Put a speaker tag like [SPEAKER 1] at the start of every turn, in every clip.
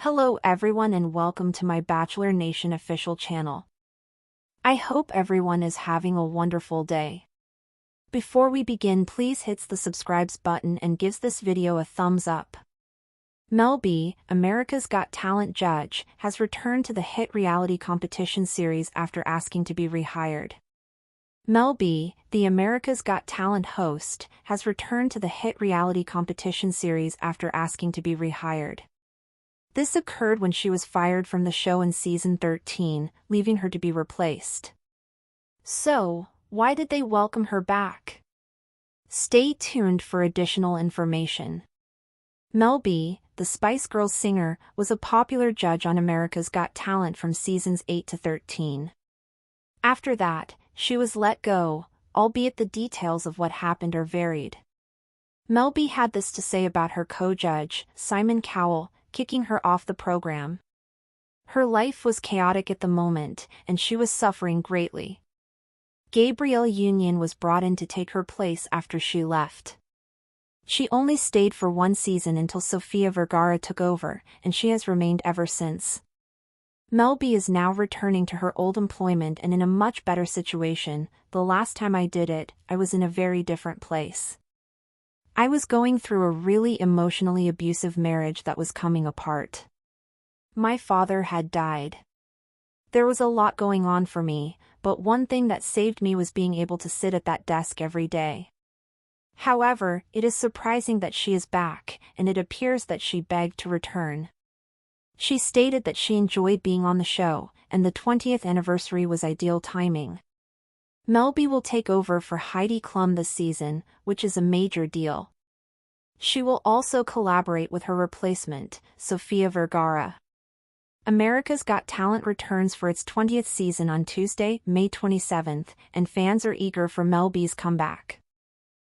[SPEAKER 1] Hello everyone and welcome to my Bachelor Nation official channel. I hope everyone is having a wonderful day. Before we begin, please hit the subscribe button and gives this video a thumbs up. Mel B, America's Got Talent judge, has returned to the hit reality competition series after asking to be rehired. Mel B, the America's Got Talent host, has returned to the hit reality competition series after asking to be rehired. This occurred when she was fired from the show in season 13, leaving her to be replaced. So, why did they welcome her back? Stay tuned for additional information. Mel B, the Spice Girls singer, was a popular judge on America's Got Talent from seasons 8 to 13. After that, she was let go, albeit the details of what happened are varied. Mel B had this to say about her co-judge, Simon Cowell, kicking her off the program. Her life was chaotic at the moment, and she was suffering greatly. Gabrielle Union was brought in to take her place after she left. She only stayed for one season until Sofia Vergara took over, and she has remained ever since. Mel B is now returning to her old employment and in a much better situation. The last time I did it, I was in a very different place. I was going through a really emotionally abusive marriage that was coming apart. My father had died. There was a lot going on for me, but one thing that saved me was being able to sit at that desk every day. However, it is surprising that she is back, and it appears that she begged to return. She stated that she enjoyed being on the show, and the 20th anniversary was ideal timing. Mel B will take over for Heidi Klum this season, which is a major deal. She will also collaborate with her replacement, Sofia Vergara. America's Got Talent returns for its 20th season on Tuesday, May 27th, and fans are eager for Mel B's comeback.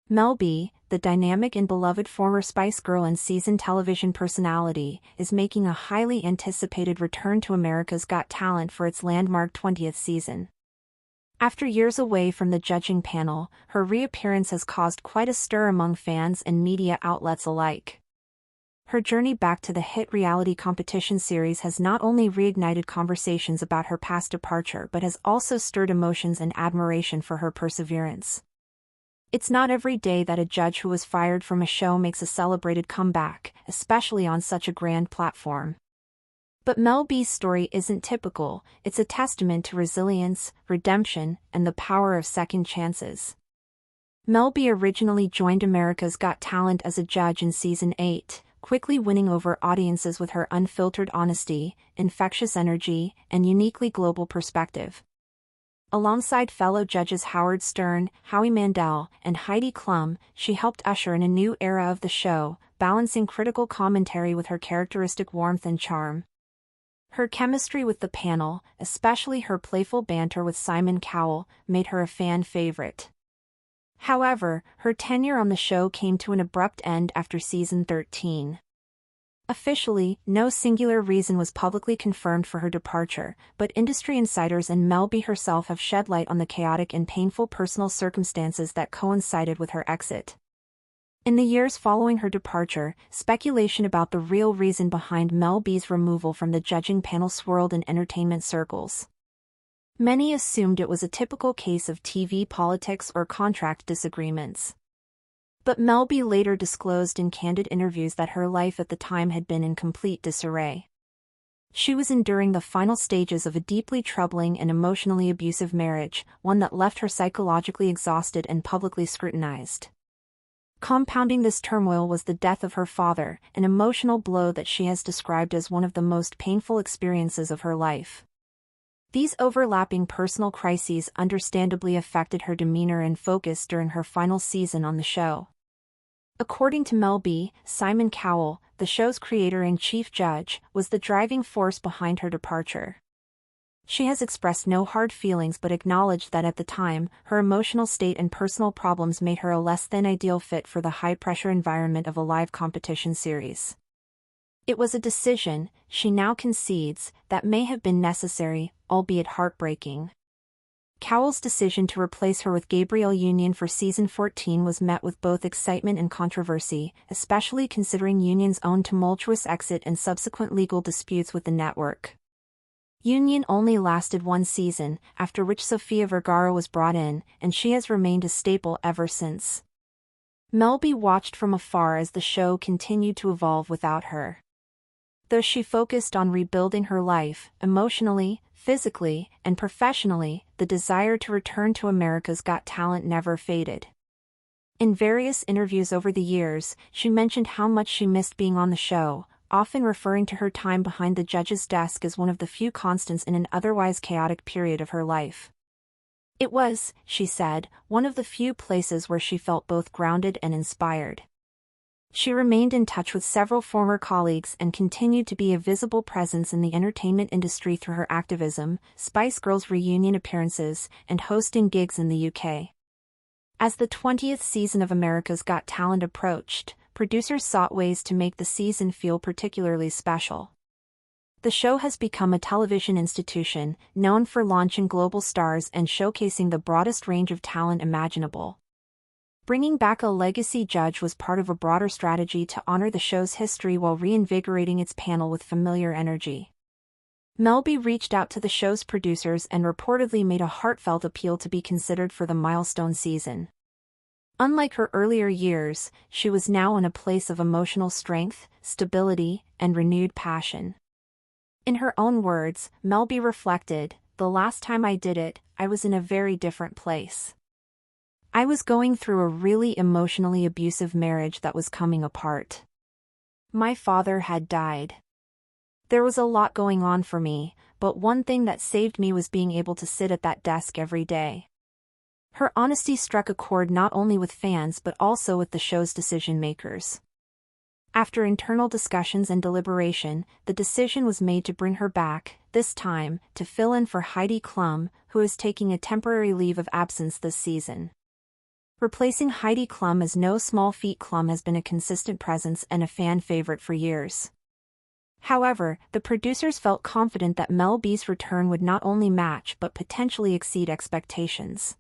[SPEAKER 1] Mel B, the dynamic and beloved former Spice Girl and seasoned television personality, is making a highly anticipated return to America's Got Talent for its landmark 20th season. After years away from the judging panel, her reappearance has caused quite a stir among fans and media outlets alike. Her journey back to the hit reality competition series has not only reignited conversations about her past departure but has also stirred emotions and admiration for her perseverance. It's not every day that a judge who was fired from a show makes a celebrated comeback, especially on such a grand platform. But Mel B's story isn't typical. It's a testament to resilience, redemption, and the power of second chances. Mel B originally joined America's Got Talent as a judge in season 8, quickly winning over audiences with her unfiltered honesty, infectious energy, and uniquely global perspective. Alongside fellow judges Howard Stern, Howie Mandel, and Heidi Klum, she helped usher in a new era of the show, balancing critical commentary with her characteristic warmth and charm. Her chemistry with the panel, especially her playful banter with Simon Cowell, made her a fan favorite. However, her tenure on the show came to an abrupt end after season 13. Officially, no singular reason was publicly confirmed for her departure, but industry insiders and Mel B herself have shed light on the chaotic and painful personal circumstances that coincided with her exit. In the years following her departure, speculation about the real reason behind Mel B's removal from the judging panel swirled in entertainment circles. Many assumed it was a typical case of TV politics or contract disagreements. But Mel B later disclosed in candid interviews that her life at the time had been in complete disarray. She was enduring the final stages of a deeply troubling and emotionally abusive marriage, one that left her psychologically exhausted and publicly scrutinized. Compounding this turmoil was the death of her father, an emotional blow that she has described as one of the most painful experiences of her life. These overlapping personal crises understandably affected her demeanor and focus during her final season on the show. According to Mel B, Simon Cowell, the show's creator and chief judge, was the driving force behind her departure. She has expressed no hard feelings but acknowledged that at the time, her emotional state and personal problems made her a less than ideal fit for the high-pressure environment of a live competition series. It was a decision, she now concedes, that may have been necessary, albeit heartbreaking. Cowell's decision to replace her with Gabrielle Union for season 14 was met with both excitement and controversy, especially considering Union's own tumultuous exit and subsequent legal disputes with the network. Union only lasted one season, after which Sofia Vergara was brought in, and she has remained a staple ever since. Mel B watched from afar as the show continued to evolve without her. Though she focused on rebuilding her life, emotionally, physically, and professionally, the desire to return to America's Got Talent never faded. In various interviews over the years, she mentioned how much she missed being on the show, often referring to her time behind the judge's desk as one of the few constants in an otherwise chaotic period of her life. It was, she said, one of the few places where she felt both grounded and inspired. She remained in touch with several former colleagues and continued to be a visible presence in the entertainment industry through her activism, Spice Girls reunion appearances, and hosting gigs in the UK. As the 20th season of America's Got Talent approached, producers sought ways to make the season feel particularly special. The show has become a television institution, known for launching global stars and showcasing the broadest range of talent imaginable. Bringing back a legacy judge was part of a broader strategy to honor the show's history while reinvigorating its panel with familiar energy. Mel B reached out to the show's producers and reportedly made a heartfelt appeal to be considered for the milestone season. Unlike her earlier years, she was now in a place of emotional strength, stability, and renewed passion. In her own words, Mel B reflected, "The last time I did it, I was in a very different place. I was going through a really emotionally abusive marriage that was coming apart. My father had died. There was a lot going on for me, but one thing that saved me was being able to sit at that desk every day." Her honesty struck a chord not only with fans but also with the show's decision-makers. After internal discussions and deliberation, the decision was made to bring her back, this time, to fill in for Heidi Klum, who is taking a temporary leave of absence this season. Replacing Heidi Klum is no small feat. Klum has been a consistent presence and a fan favorite for years. However, the producers felt confident that Mel B's return would not only match but potentially exceed expectations.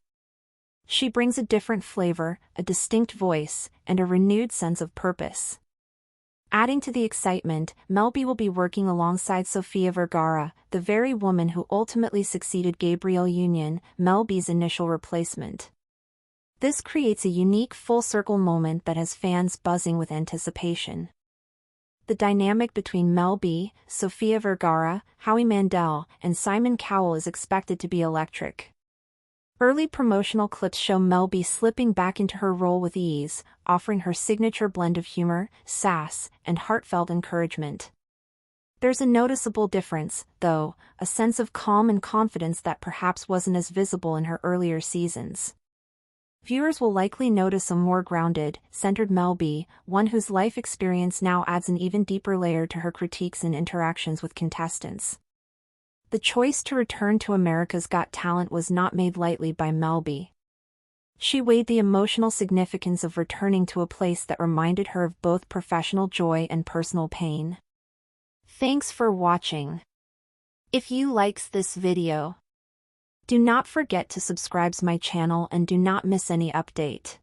[SPEAKER 1] She brings a different flavor, a distinct voice, and a renewed sense of purpose. Adding to the excitement, Mel B will be working alongside Sofia Vergara, the very woman who ultimately succeeded Gabrielle Union, Mel B's initial replacement. This creates a unique full-circle moment that has fans buzzing with anticipation. The dynamic between Mel B, Sofia Vergara, Howie Mandel, and Simon Cowell is expected to be electric. Early promotional clips show Mel B slipping back into her role with ease, offering her signature blend of humor, sass, and heartfelt encouragement. There's a noticeable difference, though, a sense of calm and confidence that perhaps wasn't as visible in her earlier seasons. Viewers will likely notice a more grounded, centered Mel B, one whose life experience now adds an even deeper layer to her critiques and interactions with contestants. The choice to return to America's Got Talent was not made lightly by Mel B. She weighed the emotional significance of returning to a place that reminded her of both professional joy and personal pain. Thanks for watching. If you likes this video, do not forget to subscribe to my channel and do not miss any update.